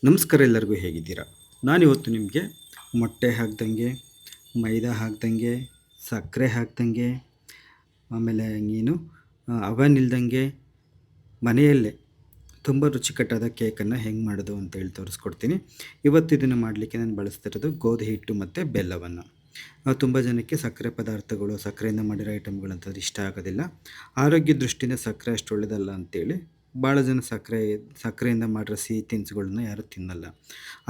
ನಮಸ್ಕಾರ, ಎಲ್ಲರಿಗೂ ಹೇಗಿದ್ದೀರಾ? ನಾನಿವತ್ತು ನಿಮಗೆ ಮೊಟ್ಟೆ ಹಾಕ್ದಂಗೆ, ಮೈದಾ ಹಾಕ್ದಂಗೆ, ಸಕ್ಕರೆ ಹಾಕ್ದಂಗೆ, ಆಮೇಲೆ ಏನು ಅವನ್ ಇಲ್ದಂಗೆ ಮನೆಯಲ್ಲೇ ತುಂಬ ರುಚಿಕಟ್ಟಾದ ಕೇಕನ್ನು ಹೆಂಗೆ ಮಾಡೋದು ಅಂತೇಳಿ ತೋರಿಸ್ಕೊಡ್ತೀನಿ. ಇವತ್ತು ಇದನ್ನು ಮಾಡಲಿಕ್ಕೆ ನಾನು ಬಳಸ್ತಿರೋದು ಗೋಧಿ ಹಿಟ್ಟು ಮತ್ತು ಬೆಲ್ಲವನ್ನು. ತುಂಬ ಜನಕ್ಕೆ ಸಕ್ಕರೆ ಪದಾರ್ಥಗಳು, ಸಕ್ಕರೆಯಿಂದ ಮಾಡಿರೋ ಐಟಮ್ಗಳಂತಂದ್ರೆ ಇಷ್ಟ ಆಗೋದಿಲ್ಲ. ಆರೋಗ್ಯ ದೃಷ್ಟಿಯಿಂದ ಸಕ್ಕರೆ ಅಷ್ಟು ಒಳ್ಳೆಯದಲ್ಲ ಅಂತೇಳಿ ಭಾಳ ಜನ ಸಕ್ಕರೆಯಿಂದ ಮಾಡಿರೋ ಸಿಹಿ ತಿನಿಸುಗಳನ್ನ ಯಾರೂ ತಿನ್ನಲ್ಲ.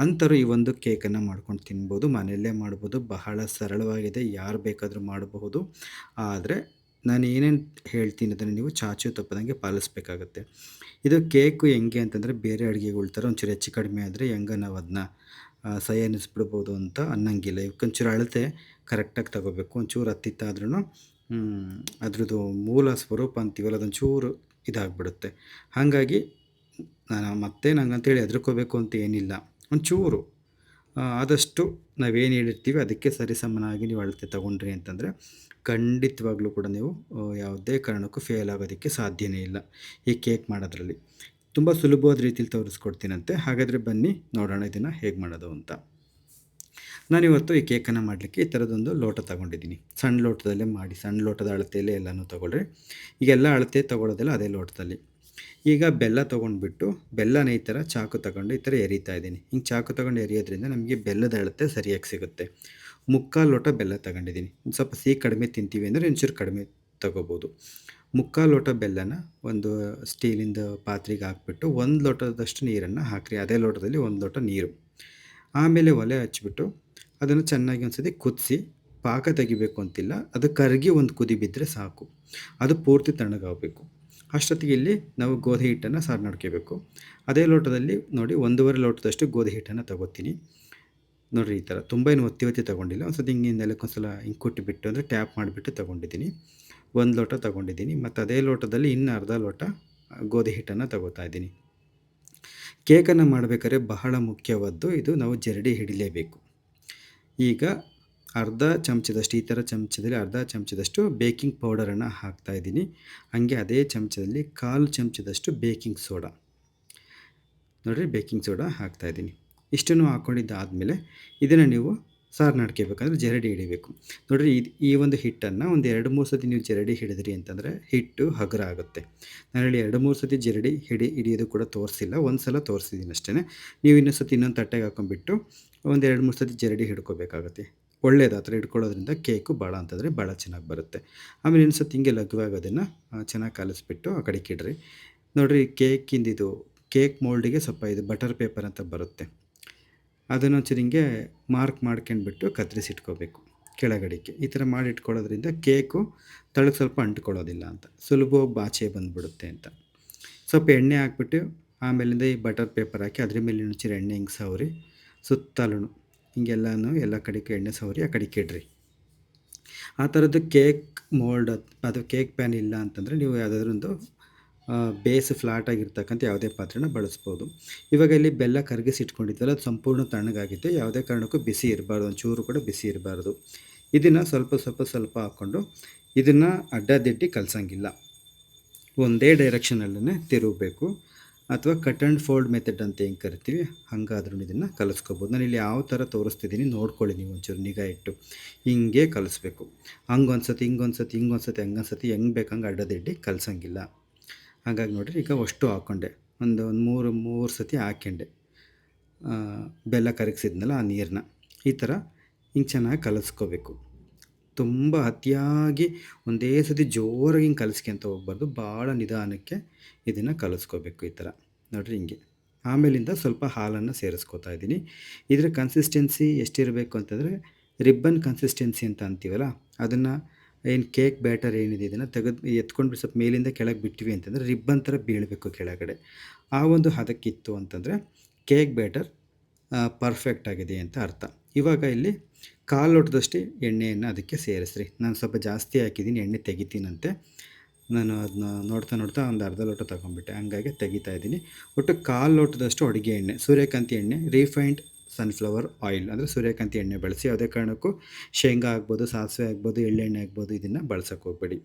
ಅಂಥವ್ರು ಈ ಒಂದು ಕೇಕನ್ನು ಮಾಡ್ಕೊಂಡು ತಿನ್ಬೋದು. ಮನೆಯಲ್ಲೇ ಮಾಡ್ಬೋದು. ಬಹಳ ಸರಳವಾಗಿದೆ, ಯಾರು ಬೇಕಾದರೂ ಮಾಡಬಹುದು. ಆದರೆ ನಾನು ಏನೇನು ಹೇಳ್ತೀನಿ ಅದನ್ನು ನೀವು ಚಾಚೂ ತಪ್ಪದಂಗೆ ಪಾಲಿಸ್ಬೇಕಾಗತ್ತೆ. ಇದು ಕೇಕು ಹೆಂಗೆ ಅಂತಂದರೆ, ಬೇರೆ ಅಡುಗೆಗಳ ಥರ ಒಂಚೂರು ಹೆಚ್ಚು ಕಡಿಮೆ ಆದರೆ ಹೆಂಗೆ ನಾವು ಅದನ್ನ ಸೈ ಅನ್ನಿಸ್ಬಿಡ್ಬೋದು ಅಂತ ಅನ್ನಂಗಿಲ್ಲ. ಇವಕ್ಕೊಂಚೂರು ಅಳತೆ ಕರೆಕ್ಟಾಗಿ ತಗೋಬೇಕು. ಒಂಚೂರು ಹತ್ತಿತ್ತಾದ್ರೂ ಅದ್ರದ್ದು ಮೂಲ ಸ್ವರೂಪ ಅಂತೀವಲ್ಲ, ಅದೊಂಚೂರು ಇದಾಗ್ಬಿಡುತ್ತೆ. ಹಾಗಾಗಿ ನಾನು ಹಂಗಂತೇಳಿ ಹೆದರ್ಕೋಬೇಕು ಅಂತ ಏನಿಲ್ಲ. ಒಂಚೂರು ಆದಷ್ಟು ನಾವೇನು ಹೇಳಿರ್ತೀವಿ ಅದಕ್ಕೆ ಸರಿಸಮನಾಗಿ ನೀವು ಅಳತೆ ತೊಗೊಂಡ್ರಿ ಅಂತಂದರೆ ಖಂಡಿತವಾಗ್ಲೂ ಕೂಡ ನೀವು ಯಾವುದೇ ಕಾರಣಕ್ಕೂ ಫೇಲ್ ಆಗೋದಕ್ಕೆ ಸಾಧ್ಯವೇ ಇಲ್ಲ ಈ ಕೇಕ್ ಮಾಡೋದ್ರಲ್ಲಿ. ತುಂಬ ಸುಲಭವಾದ ರೀತಿಯಲ್ಲಿ ತೋರಿಸ್ಕೊಡ್ತೀನಂತೆ. ಹಾಗಾದರೆ ಬನ್ನಿ ನೋಡೋಣ ಇದನ್ನು ಹೇಗೆ ಮಾಡೋದು ಅಂತ. ನಾನಿವತ್ತು ಈ ಕೇಕನ್ನು ಮಾಡಲಿಕ್ಕೆ ಈ ಥರದೊಂದು ಲೋಟ ತೊಗೊಂಡಿದ್ದೀನಿ. ಸಣ್ಣ ಲೋಟದಲ್ಲೇ ಮಾಡಿ, ಸಣ್ಣ ಲೋಟದ ಅಳತೆಯಲ್ಲೇ ಎಲ್ಲನೂ ತೊಗೊಳ್ರಿ. ಈಗೆಲ್ಲ ಅಳತೆ ತೊಗೊಳ್ಳೋದಿಲ್ಲ ಅದೇ ಲೋಟದಲ್ಲಿ. ಈಗ ಬೆಲ್ಲ ತೊಗೊಂಡ್ಬಿಟ್ಟು ಬೆಲ್ಲನ ಈ ಥರ ಚಾಕು ತಗೊಂಡು ಈ ಥರ ಎರಿತಾ ಇದ್ದೀನಿ. ಹಿಂಗೆ ಚಾಕು ತಗೊಂಡು ಎರಿಯೋದ್ರಿಂದ ನಮಗೆ ಬೆಲ್ಲದ ಅಳತೆ ಸರಿಯಾಗಿ ಸಿಗುತ್ತೆ. ಮುಕ್ಕಾಲು ಲೋಟ ಬೆಲ್ಲ ತಗೊಂಡಿದ್ದೀನಿ. ಒಂದು ಸ್ವಲ್ಪ ಸಿಹಿ ಕಡಿಮೆ ತಿಂತೀವಿ ಅಂದರೆ ಒಂಚೂರು ಕಡಿಮೆ ತೊಗೋಬೋದು. ಮುಕ್ಕಾಲು ಲೋಟ ಬೆಲ್ಲನ ಒಂದು ಸ್ಟೀಲಿಂದ ಪಾತ್ರೆಗೆ ಹಾಕ್ಬಿಟ್ಟು 1 ಲೋಟದಷ್ಟು ನೀರನ್ನು ಹಾಕಿರಿ. ಅದೇ ಲೋಟದಲ್ಲಿ 1 ಲೋಟ ನೀರು. ಆಮೇಲೆ ಒಲೆ ಹಚ್ಬಿಟ್ಟು ಅದನ್ನು ಚೆನ್ನಾಗಿ ಒಂದು ಸತಿ ಕುದಿಸಿ, ಪಾಕ ತೆಗಿಬೇಕು ಅಂತಿಲ್ಲ, ಅದು ಕರಗಿ ಒಂದು ಕುದಿ ಬಿದ್ದರೆ ಸಾಕು. ಅದು ಪೂರ್ತಿ ತಣ್ಣಗಾಗಬೇಕು. ಅಷ್ಟೊತ್ತಿಗೆ ಇಲ್ಲಿ ನಾವು ಗೋಧಿ ಹಿಟ್ಟನ್ನು ಸಾರು ಮಾಡ್ಕೋಬೇಕು. ಅದೇ ಲೋಟದಲ್ಲಿ ನೋಡಿ 1.5 ಲೋಟದಷ್ಟು ಗೋಧಿ ಹಿಟ್ಟನ್ನು ತೊಗೋತೀನಿ. ನೋಡಿರಿ ಈ ಥರ ತುಂಬ ಏನು ಒತ್ತಿ ತೊಗೊಂಡಿಲ್ಲ. ಒಂದು ಸತಿ ಹಿಂಗೆ ನೆಲಕ್ಕೊಂದು ಸಲ ಹಿಂಗೆ ಕುಟ್ಟಿಬಿಟ್ಟು ಅಂದರೆ ಟ್ಯಾಪ್ ಮಾಡಿಬಿಟ್ಟು ತೊಗೊಂಡಿದ್ದೀನಿ. 1 ಲೋಟ ತೊಗೊಂಡಿದ್ದೀನಿ. ಮತ್ತು ಅದೇ ಲೋಟದಲ್ಲಿ ಇನ್ನು ಅರ್ಧ ಲೋಟ ಗೋಧಿ ಹಿಟ್ಟನ್ನು ತೊಗೋತಾ ಇದ್ದೀನಿ. ಕೇಕನ್ನು ಮಾಡಬೇಕಾದ್ರೆ ಬಹಳ ಮುಖ್ಯವಾದ್ದು ಇದು, ನಾವು ಜರಡಿ ಹಿಡಿಲೇಬೇಕು. ಈಗ ಅರ್ಧ ಚಮಚದಷ್ಟು, ಈ ಥರ ಚಮಚದಲ್ಲಿ ಅರ್ಧ ಚಮಚದಷ್ಟು ಬೇಕಿಂಗ್ ಪೌಡರನ್ನು ಹಾಕ್ತಾಯಿದ್ದೀನಿ. ಹಾಗೆ ಅದೇ ಚಮಚದಲ್ಲಿ 1/4 ಚಮಚದಷ್ಟು ಬೇಕಿಂಗ್ ಸೋಡಾ. ನೋಡಿರಿ, ಬೇಕಿಂಗ್ ಸೋಡಾ ಹಾಕ್ತಾಯಿದ್ದೀನಿ. ಇಷ್ಟನ್ನು ಹಾಕ್ಕೊಂಡಿದ್ದಾದಮೇಲೆ ಇದನ್ನು ನೀವು ಸಾರು ಮಾಡ್ಕೋಬೇಕಂದ್ರೆ ಜರಡಿ ಹಿಡಿಬೇಕು. ನೋಡಿರಿ, ಈ ಒಂದು ಹಿಟ್ಟನ್ನು ಒಂದು 2-3 ಸತಿ ನೀವು ಜರಡಿ ಹಿಡಿದ್ರಿ ಅಂತಂದರೆ ಹಿಟ್ಟು ಹಗುರ ಆಗುತ್ತೆ. ನಾನು ಹೇಳಿ 2-3 ಸತಿ ಜರಡಿ ಹಿಡಿಯೋದು ಕೂಡ ತೋರಿಸಿಲ್ಲ, ಒಂದು ಸಲ ತೋರಿಸಿದ್ದೀನಿ ಅಷ್ಟೇ. ನೀವು ಇನ್ನೊಂದು ಸತಿ ಇನ್ನೊಂದು ತಟ್ಟೆಗೆ ಹಾಕೊಂಡ್ಬಿಟ್ಟು ಒಂದು 2-3 ಸತಿ ಜರಡಿ ಹಿಡ್ಕೋಬೇಕಾಗತ್ತೆ. ಒಳ್ಳೆಯದು ಆ ಥರ ಹಿಡ್ಕೊಳ್ಳೋದ್ರಿಂದ ಕೇಕು ಭಾಳ ಅಂತಂದರೆ ಭಾಳ ಚೆನ್ನಾಗಿ ಬರುತ್ತೆ. ಆಮೇಲೆ ಇನ್ನೊಂದು ಸತಿ ಹಿಂಗೆ ಲಘುವಾಗಿ ಅದನ್ನು ಚೆನ್ನಾಗಿ ಕಲಿಸ್ಬಿಟ್ಟು ಆ ಕಡೆಗೆ ಇಡ್ರಿ. ನೋಡಿರಿ, ಕೇಕಿಂದಿದು ಕೇಕ್ ಮೋಲ್ಡಿಗೆ ಸ್ವಲ್ಪ ಇದು ಬಟರ್ ಪೇಪರ್ ಅಂತ ಬರುತ್ತೆ, ಅದನ್ನು ಒಂಚೂರು ಹಿಂಗೆ ಮಾರ್ಕ್ ಮಾಡ್ಕೊಂಡ್ಬಿಟ್ಟು ಕತ್ತರಿಸಿಟ್ಕೋಬೇಕು ಕೆಳಗಡೆಗೆ. ಈ ಥರ ಮಾಡಿ ಇಟ್ಕೊಳ್ಳೋದ್ರಿಂದ ಕೇಕು ತಳಕ್ಕೆ ಸ್ವಲ್ಪ ಅಂಟ್ಕೊಳ್ಳೋದಿಲ್ಲ ಅಂತ, ಸುಲಭವಾಗಿ ಬಾಚೆ ಬಂದುಬಿಡುತ್ತೆ ಅಂತ. ಸ್ವಲ್ಪ ಎಣ್ಣೆ ಹಾಕ್ಬಿಟ್ಟು ಆಮೇಲಿಂದ ಈ ಬಟರ್ ಪೇಪರ್ ಹಾಕಿ ಅದ್ರ ಮೇಲೆ ಒಂಚೂರು ಎಣ್ಣೆ ಹಿಂಗೆ ಸವರಿ ಸುತ್ತಲೂ ಹಿಂಗೆಲ್ಲನೂ ಎಲ್ಲ ಕಡೆಗೆ ಎಣ್ಣೆ ಸವರಿ ಆ ಕಡೆಗೆ ಇಡ್ರಿ. ಆ ಥರದ್ದು ಕೇಕ್ ಮೋಲ್ಡ್ ಅದು ಕೇಕ್ ಪ್ಯಾನ್ ಇಲ್ಲ ಅಂತಂದರೆ ನೀವು ಯಾವುದಾದ್ರೊಂದು ಬೇಸ್ ಫ್ಲಾಟಾಗಿರ್ತಕ್ಕಂಥ ಯಾವುದೇ ಪಾತ್ರೆನ ಬಳಸ್ಬೋದು. ಇವಾಗ ಇಲ್ಲಿ ಬೆಲ್ಲ ಕರಗಿಸಿಟ್ಕೊಂಡಿದ್ದಲ್ಲ, ಅದು ಸಂಪೂರ್ಣ ತಣ್ಣಗಾಗಿದೆ. ಯಾವುದೇ ಕಾರಣಕ್ಕೂ ಬಿಸಿ ಇರಬಾರ್ದು, ಒಂಚೂರು ಕೂಡ ಬಿಸಿ ಇರಬಾರ್ದು. ಇದನ್ನು ಸ್ವಲ್ಪ ಹಾಕ್ಕೊಂಡು ಇದನ್ನು ಅಡ್ಡದಿಡ್ಡಿ ಕಲಸಂಗಿಲ್ಲ, ಒಂದೇ ಡೈರೆಕ್ಷನಲ್ಲೇ ತಿರುಗಬೇಕು. ಅಥವಾ ಕಟ್ ಆ್ಯಂಡ್ ಫೋಲ್ಡ್ ಮೆಥಡ್ ಅಂತ ಹೆಂಗೆ ಕರಿತೀವಿ ಹಾಗಾದ್ರೂ ಇದನ್ನು ಕಲಿಸ್ಕೋಬೋದು. ನಾನು ಇಲ್ಲಿ ಯಾವ ಥರ ತೋರಿಸ್ತಿದ್ದೀನಿ ನೋಡ್ಕೊಳ್ಳಿ, ನೀವು ಒಂಚೂರು ನಿಗಾ ಇಟ್ಟು ಹಿಂಗೆ ಕಲಿಸ್ಬೇಕು. ಹಂಗೊಂದು ಸತಿ ಹಿಂಗೊಂದು ಸತಿ ಹಂಗೊಂದು ಸತಿ ಹೆಂಗೆ ಬೇಕಂಗೆ ಅಡ್ಡದಿಡ್ಡಿ ಕಲಸಂಗಿಲ್ಲ. ಹಾಗಾಗಿ ನೋಡಿರಿ, ಈಗ ಅಷ್ಟು ಹಾಕ್ಕೊಂಡೆ, ಒಂದು ಮೂರು ಸತಿ ಹಾಕ್ಕೊಂಡೆ ಬೆಲ್ಲ ಕರಗಿಸಿದ್ನಲ್ಲ ಆ ನೀರನ್ನ. ಈ ಥರ ಹಿಂಗೆ ಚೆನ್ನಾಗಿ ಕಲಿಸ್ಕೋಬೇಕು. ತುಂಬ ಅತಿಯಾಗಿ ಒಂದೇ ಸತಿ ಜೋರಾಗಿ ಹಿಂಗೆ ಕಲಿಸ್ಕೊಂತ ಹೋಗ್ಬಾರ್ದು, ಭಾಳ ನಿಧಾನಕ್ಕೆ ಇದನ್ನು ಕಲಿಸ್ಕೋಬೇಕು ಈ ಥರ. ನೋಡಿರಿ ಹಿಂಗೆ. ಆಮೇಲಿಂದ ಸ್ವಲ್ಪ ಹಾಲನ್ನು ಸೇರಿಸ್ಕೋತಾ ಇದ್ದೀನಿ. ಇದರ ಕನ್ಸಿಸ್ಟೆನ್ಸಿ ಎಷ್ಟಿರಬೇಕು ಅಂತಂದರೆ, ರಿಬ್ಬನ್ ಕನ್ಸಿಸ್ಟೆನ್ಸಿ ಅಂತ ಅಂತೀವಲ್ಲ, ಅದನ್ನು ಏನು ಕೇಕ್ ಬ್ಯಾಟರ್ ಏನಿದೆ ಇದನ್ನು ಎತ್ಕೊಂಡು ಸ್ವಲ್ಪ ಮೇಲಿಂದ ಕೆಳಗೆ ಬಿಟ್ಟಿವಿ ಅಂತಂದರೆ ರಿಬ್ಬನ್ ಥರ ಬೀಳಬೇಕು ಕೆಳಗಡೆ. ಆ ಒಂದು ಹದಕ್ಕಿತ್ತು ಅಂತಂದರೆ ಕೇಕ್ ಬ್ಯಾಟರ್ ಪರ್ಫೆಕ್ಟ್ ಆಗಿದೆ ಅಂತ ಅರ್ಥ. ಇವಾಗ ಇಲ್ಲಿ 1/4 ಲೋಟದಷ್ಟು ಎಣ್ಣೆಯನ್ನು ಅದಕ್ಕೆ ಸೇರಿಸ್ರಿ. ನಾನು ಸ್ವಲ್ಪ ಜಾಸ್ತಿ ಹಾಕಿದ್ದೀನಿ, ಎಣ್ಣೆ ತೆಗಿತೀನಂತೆ. ನಾನು ಅದನ್ನ ನೋಡ್ತಾ ಒಂದು ಅರ್ಧ ಲೋಟ ತೊಗೊಂಡ್ಬಿಟ್ಟೆ, ಹಂಗಾಗಿ ತೆಗಿತಾ ಇದ್ದೀನಿ. ಒಟ್ಟು 1/4 ಲೋಟದಷ್ಟು ಅಡುಗೆ ಎಣ್ಣೆ, ಸೂರ್ಯಕಾಂತಿ ಎಣ್ಣೆ, ರಿಫೈನ್ಡ್ ಸನ್ಫ್ಲವರ್ ಆಯಿಲ್ ಅಂದರೆ ಸೂರ್ಯಕಾಂತಿ ಎಣ್ಣೆ ಬಳಸಿ. ಯಾವುದೇ ಕಾರಣಕ್ಕೂ ಶೇಂಗಾ ಆಗ್ಬೋದು, ಸಾಸಿವೆ ಆಗ್ಬೋದು, ಎಳ್ಳೆಣ್ಣೆ ಆಗ್ಬೋದು, ಇದನ್ನು ಬಳಸೋಕೆ ಹೋಗಬೇಡಿ.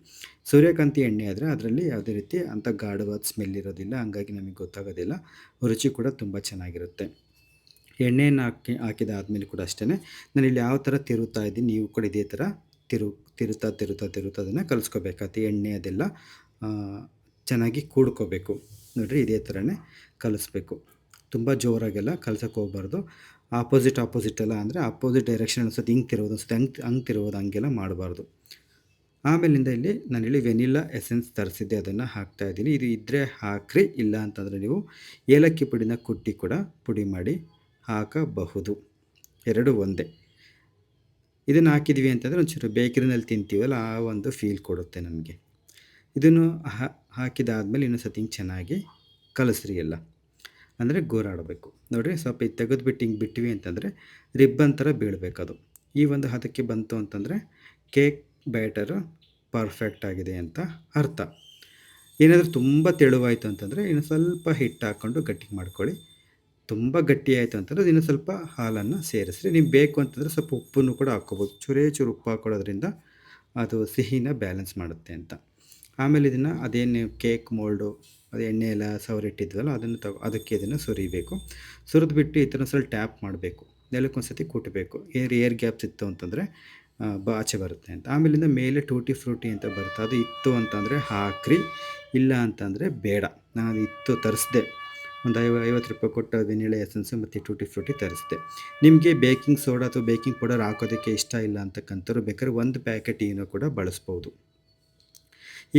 ಸೂರ್ಯಕಾಂತಿ ಎಣ್ಣೆ ಆದರೆ ಅದರಲ್ಲಿ ಯಾವುದೇ ರೀತಿ ಅಂಥ ಗಾಢವಾದ ಸ್ಮೆಲ್ ಇರೋದಿಲ್ಲ, ಹಂಗಾಗಿ ನಮಗೆ ಗೊತ್ತಾಗೋದಿಲ್ಲ, ರುಚಿ ಕೂಡ ತುಂಬ ಚೆನ್ನಾಗಿರುತ್ತೆ. ಎಣ್ಣೆಯನ್ನು ಹಾಕಿದಾದ್ಮೇಲೆ ಕೂಡ ಅಷ್ಟೇ ನಾನಿಲ್ಲಿ ಯಾವ ಥರ ತಿರುತ್ತಾ ಇದ್ದೀನಿ, ನೀವು ಕೂಡ ಇದೇ ಥರ ತಿರು ತಿರುತ್ತಾ ಅದನ್ನು ಕಲಿಸ್ಕೋಬೇಕಾಗುತ್ತೆ. ಎಣ್ಣೆ ಅದೆಲ್ಲ ಆ, ಚೆನ್ನಾಗಿ ಕೂಡ್ಕೋಬೇಕು. ನೋಡಿರಿ ಇದೇ ಥರನೇ ಕಲಿಸ್ಬೇಕು. ತುಂಬ ಜೋರಾಗೆಲ್ಲ ಕಲ್ಸೋಕ್ಕೆ ಹೋಗ್ಬಾರ್ದು. ಆಪೋಸಿಟ್ ಎಲ್ಲ ಅಂದರೆ ಆಪೋಸಿಟ್ ಡೈರೆಕ್ಷನ್ ಅನ್ಸುತ್ತೆ, ಹಿಂಗೆ ತಿರುವುದು ಅನ್ಸುತ್ತೆ, ಹಂಗೆ ತಿರುವುದು, ಹಂಗೆಲ್ಲ ಮಾಡಬಾರ್ದು. ಆಮೇಲಿಂದ ಇಲ್ಲಿ ನಾನಿಲ್ಲಿ ವೆನಿಲ್ಲಾ ಎಸೆನ್ಸ್ ತರಿಸಿದ್ದೆ, ಅದನ್ನು ಹಾಕ್ತಾಯಿದ್ದೀನಿ. ಇದು ಇದ್ದರೆ ಹಾಕ್ರಿ, ಇಲ್ಲ ಅಂತಂದರೆ ನೀವು ಏಲಕ್ಕಿ ಪುಡಿನ ಕುಟ್ಟಿ ಕೂಡ ಪುಡಿ ಮಾಡಿ ಹಾಕಬಹುದು. ಎರಡೂ ಒಂದೇ. ಇದನ್ನು ಹಾಕಿದ್ವಿ ಅಂತಂದರೆ ಒಂಚೂರು ಬೇಕರಿನಲ್ಲಿ ತಿಂತೀವಲ್ಲ ಆ ಒಂದು ಫೀಲ್ ಕೊಡುತ್ತೆ ನಮಗೆ. ಇದನ್ನು ಹಾಕಿದಾದ್ಮೇಲೆ ಇನ್ನೊಂದು ಸತಿ ಹಿಂಗೆ ಚೆನ್ನಾಗಿ ಕಲಸ್ರಿ ಎಲ್ಲ, ಅಂದರೆ ಗೋರಾಡಬೇಕು. ನೋಡಿರಿ ಸ್ವಲ್ಪ ಇದು ತೆಗೆದುಬಿಟ್ಟು ಹಿಂಗೆ ಬಿಟ್ವಿ ಅಂತಂದರೆ ರಿಬ್ಬನ್ ಥರ ಬೀಳಬೇಕದು. ಈ ಒಂದು ಹದಕ್ಕೆ ಬಂತು ಅಂತಂದರೆ ಕೇಕ್ ಬ್ಯಾಟರು ಪರ್ಫೆಕ್ಟ್ ಆಗಿದೆ ಅಂತ ಅರ್ಥ. ಏನಾದರೂ ತುಂಬ ತೆಳುವಾಯಿತು ಅಂತಂದರೆ ಇನ್ನು ಸ್ವಲ್ಪ ಹಿಟ್ಟು ಹಾಕ್ಕೊಂಡು ಗಟ್ಟಿ ಮಾಡ್ಕೊಳ್ಳಿ. ತುಂಬ ಗಟ್ಟಿ ಆಯಿತು ಅಂತಂದರೆ ಇನ್ನೂ ಸ್ವಲ್ಪ ಹಾಲನ್ನು ಸೇರಿಸ್ರಿ. ನೀವು ಬೇಕು ಅಂತಂದರೆ ಸ್ವಲ್ಪ ಉಪ್ಪನ್ನು ಕೂಡ ಹಾಕ್ಕೋಬೋದು. ಚೂರು ಉಪ್ಪು ಹಾಕ್ಕೊಳ್ಳೋದ್ರಿಂದ ಅದು ಸಿಹಿನ ಬ್ಯಾಲೆನ್ಸ್ ಮಾಡುತ್ತೆ ಅಂತ. ಆಮೇಲೆ ಇದನ್ನು ಅದೇನು ಕೇಕ್ ಮೋಲ್ಡು ಅದು ಎಣ್ಣೆ ಎಲ್ಲ ಸವರಿಟ್ಟಿದ್ವಲ್ಲ ಅದನ್ನು ಅದಕ್ಕೆ ಇದನ್ನು ಸುರಿಬೇಕು. ಸುರಿದ್ಬಿಟ್ಟು ಈ ಥರ ಸ್ವಲ್ಪ ಟ್ಯಾಪ್ ಮಾಡಬೇಕು, ನೆಲಕ್ಕೊಂದು ಸತಿ ಕುಟ್ಟಬೇಕು. ಏರ್ ಗ್ಯಾಪ್ಸ್ ಇತ್ತು ಅಂತಂದರೆ ಆಚೆ ಬರುತ್ತೆ ಅಂತ. ಆಮೇಲಿಂದ ಮೇಲೆ ಟೂಟಿ ಫ್ರೂಟಿ ಅಂತ ಬರುತ್ತೆ, ಅದು ಇತ್ತು ಅಂತಂದರೆ ಹಾಕ್ರಿ, ಇಲ್ಲ ಅಂತಂದರೆ ಬೇಡ. ನಾನು ಇತ್ತು ತರಿಸ್ದೆ, ಒಂದು 50 ರೂಪಾಯಿ ಕೊಟ್ಟು ವೆನಿಲಾ ಎಸೆನ್ಸು ಮತ್ತು ಟೂಟಿ ಫ್ರೂಟಿ ತರಿಸಿದೆ. ನಿಮಗೆ ಬೇಕಿಂಗ್ ಸೋಡಾ ಅಥವಾ ಬೇಕಿಂಗ್ ಪೌಡರ್ ಹಾಕೋದಕ್ಕೆ ಇಷ್ಟ ಇಲ್ಲ ಅಂತಕ್ಕಂಥವ್ರು ಬೇಕಾದ್ರೆ ಒಂದು ಪ್ಯಾಕೆಟ್ ಏನೋ ಕೂಡ ಬಳಸ್ಬೋದು.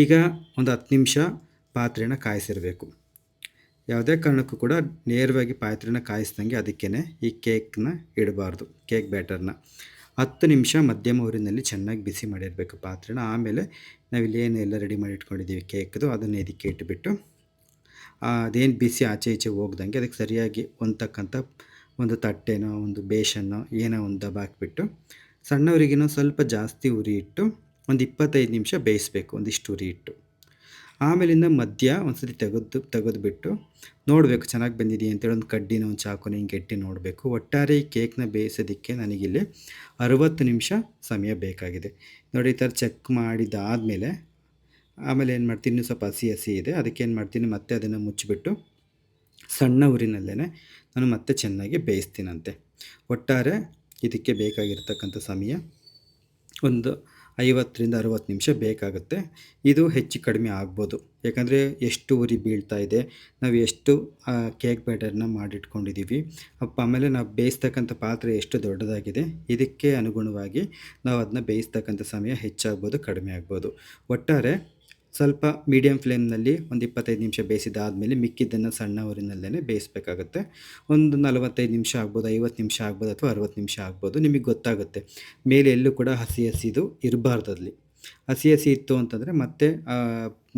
ಈಗ ಒಂದು 10 ನಿಮಿಷ ಪಾತ್ರೆನ ಕಾಯಿಸಿರಬೇಕು. ಯಾವುದೇ ಕಾರಣಕ್ಕೂ ಕೂಡ ನೇರವಾಗಿ ಪಾತ್ರೆನ ಕಾಯಿಸ್ದಂಗೆ ಅದಕ್ಕೇ ಈ ಕೇಕ್ನ ಇಡಬಾರ್ದು. ಕೇಕ್ ಬ್ಯಾಟರ್ನ 10 ನಿಮಿಷ ಮಧ್ಯಮ ಊರಿನಲ್ಲಿ ಚೆನ್ನಾಗಿ ಬಿಸಿ ಮಾಡಿರಬೇಕು ಪಾತ್ರೆನ. ಆಮೇಲೆ ನಾವಿಲ್ಲಿ ಏನೆಲ್ಲ ರೆಡಿ ಮಾಡಿ ಇಟ್ಕೊಂಡಿದ್ದೀವಿ ಕೇಕ್ದು, ಅದನ್ನು ಇದಕ್ಕೆ ಇಟ್ಬಿಟ್ಟು ಅದೇನು ಬಿಸಿ ಆಚೆ ಈಚೆ ಹೋಗ್ದಂಗೆ ಅದಕ್ಕೆ ಸರಿಯಾಗಿ ಹೊಂದತಕ್ಕಂಥ ಒಂದು ತಟ್ಟೆನೋ ಒಂದು ಬೇಷನ್ನೋ ಏನೋ ಒಂದು ದಬಾಕ್ಬಿಟ್ಟು ಸಣ್ಣ ಉರಿಗಿನೋ ಸ್ವಲ್ಪ ಜಾಸ್ತಿ ಉರಿ ಇಟ್ಟು ಒಂದು 25 ನಿಮಿಷ ಬೇಯಿಸಬೇಕು, ಒಂದಿಷ್ಟು ಉರಿ ಇಟ್ಟು. ಆಮೇಲಿಂದ ಮಧ್ಯ ಒಂದು ಸತಿ ತೆಗೆದುಬಿಟ್ಟು ನೋಡಬೇಕು ಚೆನ್ನಾಗಿ ಬಂದಿದೆಯಾ ಅಂತೇಳಿ ಒಂದು ಕಡ್ಡಿನ ಒಂದು ಚಾಕುನ ಹಿಂಗೆ ಎಟ್ಟಿ ನೋಡಬೇಕು. ಒಟ್ಟಾರೆ ಈ ಕೇಕ್ನ ಬೇಯಿಸೋದಕ್ಕೆ ನನಗಿಲ್ಲಿ 60 ನಿಮಿಷ ಸಮಯ ಬೇಕಾಗಿದೆ. ನೋಡಿ ಈ ಥರ ಚೆಕ್ ಮಾಡಿದಾದಮೇಲೆ ಆಮೇಲೆ ಏನು ಮಾಡ್ತೀನಿ, ಇನ್ನೂ ಸ್ವಲ್ಪ ಹಸಿ ಇದೆ, ಅದಕ್ಕೆ ಏನು ಮಾಡ್ತೀನಿ ಮತ್ತೆ ಅದನ್ನು ಮುಚ್ಚಿಬಿಟ್ಟು ಸಣ್ಣ ಉರಿನಲ್ಲೇ ನಾನು ಮತ್ತೆ ಚೆನ್ನಾಗಿ ಬೇಯಿಸ್ತೀನಂತೆ. ಒಟ್ಟಾರೆ ಇದಕ್ಕೆ ಬೇಕಾಗಿರ್ತಕ್ಕಂಥ ಸಮಯ ಒಂದು 50ರಿಂದ 60 ನಿಮಿಷ ಬೇಕಾಗುತ್ತೆ. ಇದು ಹೆಚ್ಚು ಕಡಿಮೆ ಆಗ್ಬೋದು, ಯಾಕಂದರೆ ಎಷ್ಟು ಉರಿ ಬೀಳ್ತಾ ಇದೆ, ನಾವು ಎಷ್ಟು ಕೇಕ್ ಬ್ಯಾಟರ್ನ ಮಾಡಿಟ್ಕೊಂಡಿದ್ದೀವಿ, ಆಮೇಲೆ ನಾವು ಬೇಯಿಸ್ತಕ್ಕಂಥ ಪಾತ್ರೆ ಎಷ್ಟು ದೊಡ್ಡದಾಗಿದೆ, ಇದಕ್ಕೆ ಅನುಗುಣವಾಗಿ ನಾವು ಅದನ್ನ ಬೇಯಿಸ್ತಕ್ಕಂಥ ಸಮಯ ಹೆಚ್ಚಾಗ್ಬೋದು ಕಡಿಮೆ ಆಗ್ಬೋದು. ಒಟ್ಟಾರೆ ಸ್ವಲ್ಪ ಮೀಡಿಯಮ್ ಫ್ಲೇಮ್ನಲ್ಲಿ ಒಂದು 25 ನಿಮಿಷ ಬೇಯಿಸಿದಾದಮೇಲೆ ಮಿಕ್ಕಿದ್ದನ್ನು ಸಣ್ಣ ಊರಿನಲ್ಲೇ ಬೇಯಿಸಬೇಕಾಗತ್ತೆ. ಒಂದು 45 ನಿಮಿಷ ಆಗ್ಬೋದು, 50 ನಿಮಿಷ ಆಗ್ಬೋದು, ಅಥವಾ 60 ನಿಮಿಷ ಆಗ್ಬೋದು. ನಿಮಗೆ ಗೊತ್ತಾಗುತ್ತೆ ಮೇಲೆ ಎಲ್ಲೂ ಕೂಡ ಹಸಿದು ಇರಬಾರ್ದು. ಅಲ್ಲಿ ಹಸಿ ಇತ್ತು ಅಂತಂದರೆ ಮತ್ತೆ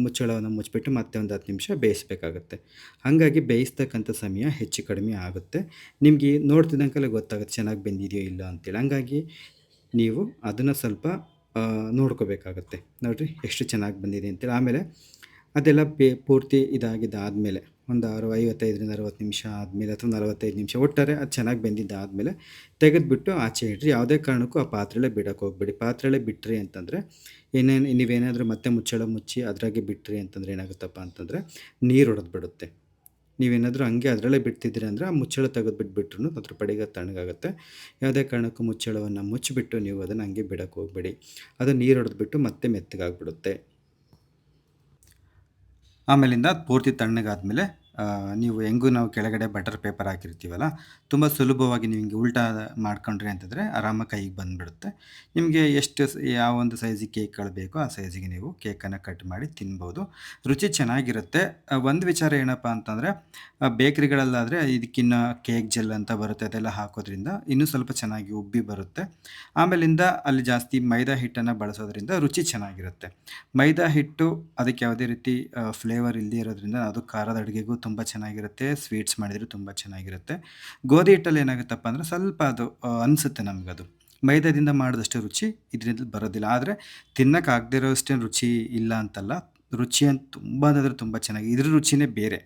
ಮುಚ್ಚಳವನ್ನು ಮುಚ್ಚಿಬಿಟ್ಟು ಮತ್ತೆ ಒಂದು 10 ನಿಮಿಷ ಬೇಯಿಸಬೇಕಾಗತ್ತೆ. ಹಾಗಾಗಿ ಬೇಯಿಸ್ತಕ್ಕಂಥ ಸಮಯ ಹೆಚ್ಚು ಕಡಿಮೆ ಆಗುತ್ತೆ. ನಿಮಗೆ ನೋಡ್ತಿದ್ದಂಗೆಲ್ಲ ಗೊತ್ತಾಗುತ್ತೆ ಚೆನ್ನಾಗಿ ಬೆಂದಿದೆಯೋ ಇಲ್ಲ ಅಂತೇಳಿ. ಹಾಗಾಗಿ ನೀವು ಅದನ್ನು ಸ್ವಲ್ಪ ನೋಡ್ಕೋಬೇಕಾಗತ್ತೆ. ನೋಡಿರಿ ಎಷ್ಟು ಚೆನ್ನಾಗಿ ಬಂದಿದೆ ಅಂತೇಳಿ. ಆಮೇಲೆ ಅದೆಲ್ಲ ಪೂರ್ತಿ ಇದಾಗಿದ್ದಾದಮೇಲೆ ಒಂದು 55ರಿಂದ 60 ನಿಮಿಷ ಆದಮೇಲೆ ಅಥವಾ 45 ನಿಮಿಷ ಒಟ್ಟಾರೆ ಅದು ಚೆನ್ನಾಗಿ ಬೆಂದಿದ್ದಾದಮೇಲೆ ತೆಗೆದುಬಿಟ್ಟು ಆಚೆ ಇಡ್ರಿ. ಯಾವುದೇ ಕಾರಣಕ್ಕೂ ಆ ಪಾತ್ರೆಲೇ ಬಿಡೋಕ್ಕೆ ಹೋಗ್ಬೇಡಿ. ಪಾತ್ರೆಲೇ ಬಿಟ್ರಿ ಅಂತಂದರೆ ನೀವೇನಾದರೂ ಮತ್ತೆ ಮುಚ್ಚಳ ಮುಚ್ಚಿ ಅದ್ರಾಗೆ ಬಿಟ್ರಿ ಅಂತಂದರೆ ಏನಾಗುತ್ತಪ್ಪ ಅಂತಂದರೆ ನೀರು ಹೊಡೆದು ಬಿಡುತ್ತೆ. ನೀವೇನಾದರೂ ಹಂಗೆ ಅದರಲ್ಲೇ ಬಿಡ್ತಿದ್ದೀರಿ ಅಂದರೆ ಆ ಮುಚ್ಚಳ ತೆಗೆದುಬಿಟ್ಬಿಟ್ರು ಅದ್ರ ಪಡೆಗೆ ತಣ್ಣಗಾಗುತ್ತೆ. ಯಾವುದೇ ಕಾರಣಕ್ಕೂ ಮುಚ್ಚಳವನ್ನು ಮುಚ್ಚಿಬಿಟ್ಟು ನೀವು ಅದನ್ನು ಹಂಗೆ ಬಿಡೋಕ್ಕೆ ಹೋಗಬೇಡಿ. ಅದು ನೀರು ಹೊಡೆದ್ಬಿಟ್ಟು ಮತ್ತೆ ಮೆತ್ತಗಾಗ್ಬಿಡುತ್ತೆ. ಆಮೇಲಿಂದ ಪೂರ್ತಿ ತಣ್ಣಗಾದ್ಮೇಲೆ ನೀವು ಹೆಂಗೂ ನಾವು ಕೆಳಗಡೆ ಬಟರ್ ಪೇಪರ್ ಹಾಕಿರ್ತೀವಲ್ಲ, ತುಂಬ ಸುಲಭವಾಗಿ ನೀವು ಹಿಂಗೆ ಉಲ್ಟಾ ಮಾಡ್ಕೊಂಡ್ರಿ ಅಂತಂದರೆ ಆರಾಮಾಗಿ ಕೈಗೆ ಬಂದುಬಿಡುತ್ತೆ. ನಿಮಗೆ ಎಷ್ಟು ಯಾವ ಒಂದು ಸೈಜಿಗೆ ಕೇಕ್ಗಳು ಬೇಕೋ ಆ ಸೈಜಿಗೆ ನೀವು ಕೇಕನ್ನು ಕಟ್ ಮಾಡಿ ತಿನ್ಬೋದು. ರುಚಿ ಚೆನ್ನಾಗಿರುತ್ತೆ. ಒಂದು ವಿಚಾರ ಏನಪ್ಪ ಅಂತಂದರೆ ಬೇಕ್ರಿಗಳಲ್ಲಾದರೆ ಇದಕ್ಕಿನ್ನ ಕೇಕ್ ಜೆಲ್ ಅಂತ ಬರುತ್ತೆ, ಅದೆಲ್ಲ ಹಾಕೋದ್ರಿಂದ ಇನ್ನೂ ಸ್ವಲ್ಪ ಚೆನ್ನಾಗಿ ಉಬ್ಬಿ ಬರುತ್ತೆ. ಆಮೇಲಿಂದ ಅಲ್ಲಿ ಜಾಸ್ತಿ ಮೈದಾ ಹಿಟ್ಟನ್ನು ಬಳಸೋದ್ರಿಂದ ರುಚಿ ಚೆನ್ನಾಗಿರುತ್ತೆ. ಮೈದಾ ಹಿಟ್ಟು ಅದಕ್ಕೆ ಯಾವುದೇ ರೀತಿ ಫ್ಲೇವರ್ ಇಲ್ಲದೇ ಇರೋದ್ರಿಂದ ಅದು ಖಾರದ ಅಡುಗೆಗೂ ತುಂಬ ಚೆನ್ನಾಗಿರುತ್ತೆ, ಸ್ವೀಟ್ಸ್ ಮಾಡಿದರೂ ತುಂಬ ಚೆನ್ನಾಗಿರುತ್ತೆ. ಗೋಧಿ ಹಿಟ್ಟಲ್ಲಿ ಏನಾಗುತ್ತಪ್ಪ ಅಂದರೆ ಸ್ವಲ್ಪ ಅದು ಅನಿಸುತ್ತೆ ನಮಗದು. ಮೈದಾದಿಂದ ಮಾಡಿದಷ್ಟು ರುಚಿ ಇದರಿಂದ ಬರೋದಿಲ್ಲ. ಆದರೆ ತಿನ್ನೋಕೆ ಆಗದೇ ಇರೋಷ್ಟೇ ರುಚಿ ಇಲ್ಲ ಅಂತಲ್ಲ, ರುಚಿ ಅಂತ ತುಂಬ ಅಂದರೆ ತುಂಬ ಚೆನ್ನಾಗಿ, ಇದ್ರ ರುಚಿನೇ ಬೇರೆ.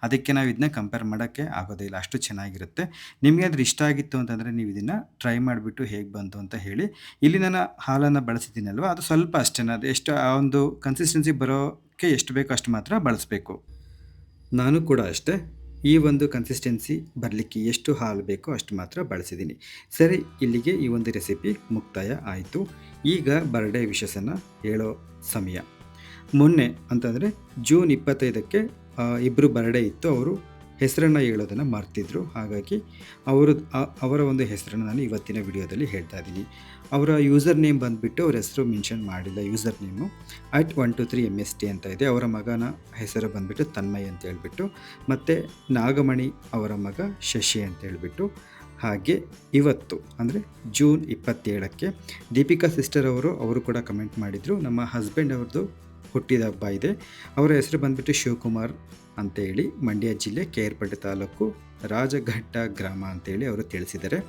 ಅದಕ್ಕೆ ನಾವು ಇದನ್ನ ಕಂಪೇರ್ ಮಾಡೋಕ್ಕೆ ಆಗೋದೇ ಇಲ್ಲ, ಅಷ್ಟು ಚೆನ್ನಾಗಿರುತ್ತೆ. ನಿಮಗೆ ಅದ್ರ ಇಷ್ಟ ಆಗಿತ್ತು ಅಂತಂದರೆ ನೀವು ಇದನ್ನು ಟ್ರೈ ಮಾಡಿಬಿಟ್ಟು ಹೇಗೆ ಬಂತು ಅಂತ ಹೇಳಿ. ಇಲ್ಲಿ ನಾನು ಹಾಲನ್ನು ಬಳಸಿದ್ದೀನಲ್ವ, ಅದು ಸ್ವಲ್ಪ ಅಷ್ಟೇ, ಅದು ಎಷ್ಟು ಆ ಒಂದು ಕನ್ಸಿಸ್ಟೆನ್ಸಿ ಬರೋಕ್ಕೆ ಎಷ್ಟು ಬೇಕೋ ಅಷ್ಟು ಮಾತ್ರ ಬಳಸಬೇಕು. ನಾನು ಕೂಡ ಅಷ್ಟೇ ಈ ಒಂದು ಕನ್ಸಿಸ್ಟೆನ್ಸಿ ಬರಲಿಕ್ಕೆ ಎಷ್ಟು ಹಾಲು ಬೇಕೋ ಅಷ್ಟು ಮಾತ್ರ ಬಳಸಿದ್ದೀನಿ. ಸರಿ, ಇಲ್ಲಿಗೆ ಈ ಒಂದು ರೆಸಿಪಿ ಮುಕ್ತಾಯ ಆಯಿತು. ಈಗ ಬರ್ಡೇ ವಿಶಸನ್ನು ಹೇಳೋ ಸಮಯ. ಮೊನ್ನೆ ಅಂತಂದರೆ ಜೂನ್ 25ಕ್ಕೆ ಇಬ್ಬರು ಬರ್ಡೇ ಇತ್ತು. ಅವರು ಹೆಸರನ್ನು ಹೇಳೋದನ್ನು ಮರ್ತಿದ್ರು. ಹಾಗಾಗಿ ಅವರ ಒಂದು ಹೆಸರನ್ನು ನಾನು ಇವತ್ತಿನ ವಿಡಿಯೋದಲ್ಲಿ ಹೇಳ್ತಾ ಇದ್ದೀನಿ. ಅವರ ಯೂಸರ್ ನೇಮ್ ಬಂದುಬಿಟ್ಟು ಅವ್ರ ಹೆಸರು ಮೆನ್ಷನ್ ಮಾಡಿಲ್ಲ. ಯೂಸರ್ ನೇಮು @123MST ಅಂತ ಇದೆ. ಅವರ ಮಗನ ಹೆಸರು ಬಂದುಬಿಟ್ಟು ತನ್ಮಯ್ ಅಂತ ಹೇಳ್ಬಿಟ್ಟು, ಮತ್ತು ನಾಗಮಣಿ ಅವರ ಮಗ ಶಶಿ ಅಂತ ಹೇಳ್ಬಿಟ್ಟು. ಹಾಗೆ ಇವತ್ತು ಅಂದರೆ ಜೂನ್ 27ಕ್ಕೆ ದೀಪಿಕಾ ಸಿಸ್ಟರ್ ಅವರು ಕೂಡ ಕಮೆಂಟ್ ಮಾಡಿದರು. ನಮ್ಮ ಹಸ್ಬೆಂಡ್ ಅವ್ರದ್ದು ಹುಟ್ಟಿದ ಹಬ್ಬ ಇದೆ. ಅವರ ಹೆಸರು ಬಂದುಬಿಟ್ಟು ಶಿವಕುಮಾರ್ ಅಂತೇಳಿ, ಮಂಡ್ಯ ಜಿಲ್ಲೆ ಕೇರ್ಪೇಟೆ ತಾಲೂಕು ರಾಜಘಟ್ಟ ಗ್ರಾಮ ಅಂತೇಳಿ ಅವರು ತಿಳಿಸಿದ್ದಾರೆ.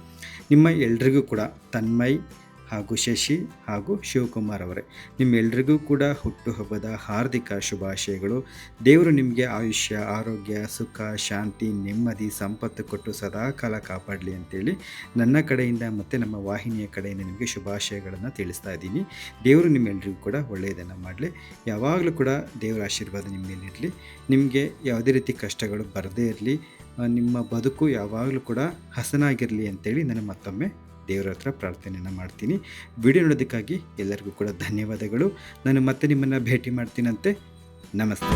ನಿಮ್ಮ ಎಲ್ರಿಗೂ ಕೂಡ ತನ್ಮಯ್ ಹಾಗೂ ಶಶಿ ಹಾಗೂ ಶಿವಕುಮಾರ್ ಅವರೇ, ನಿಮ್ಮೆಲ್ರಿಗೂ ಕೂಡ ಹುಟ್ಟುಹಬ್ಬದ ಹಾರ್ದಿಕ ಶುಭಾಶಯಗಳು. ದೇವರು ನಿಮಗೆ ಆಯುಷ್ಯ, ಆರೋಗ್ಯ, ಸುಖ, ಶಾಂತಿ, ನೆಮ್ಮದಿ, ಸಂಪತ್ತು ಕೊಟ್ಟು ಸದಾಕಾಲ ಕಾಪಾಡಲಿ ಅಂತೇಳಿ ನನ್ನ ಕಡೆಯಿಂದ ಮತ್ತು ನಮ್ಮ ವಾಹಿನಿಯ ಕಡೆಯಿಂದ ನಿಮಗೆ ಶುಭಾಶಯಗಳನ್ನು ತಿಳಿಸ್ತಾ ಇದ್ದೀನಿ. ದೇವರು ನಿಮ್ಮೆಲ್ರಿಗೂ ಕೂಡ ಒಳ್ಳೆಯದನ್ನು ಮಾಡಲಿ. ಯಾವಾಗಲೂ ಕೂಡ ದೇವರ ಆಶೀರ್ವಾದ ನಿಮ್ಮ ಮೇಲಿರಲಿ. ನಿಮಗೆ ಯಾವುದೇ ರೀತಿ ಕಷ್ಟಗಳು ಬರದೇ ಇರಲಿ. ನಿಮ್ಮ ಬದುಕು ಯಾವಾಗಲೂ ಕೂಡ ಹಸನಾಗಿರಲಿ ಅಂತೇಳಿ ನಾನು ಮತ್ತೊಮ್ಮೆ ದೇವರ ಹತ್ರ ಪ್ರಾರ್ಥನೆಯನ್ನು ಮಾಡ್ತೀನಿ. ವಿಡಿಯೋ ನೋಡೋದಕ್ಕಾಗಿ ಎಲ್ಲರಿಗೂ ಕೂಡ ಧನ್ಯವಾದಗಳು. ನಾನು ಮತ್ತೆ ನಿಮ್ಮನ್ನು ಭೇಟಿ ಮಾಡ್ತೀನಂತೆ. ನಮಸ್ತೆ.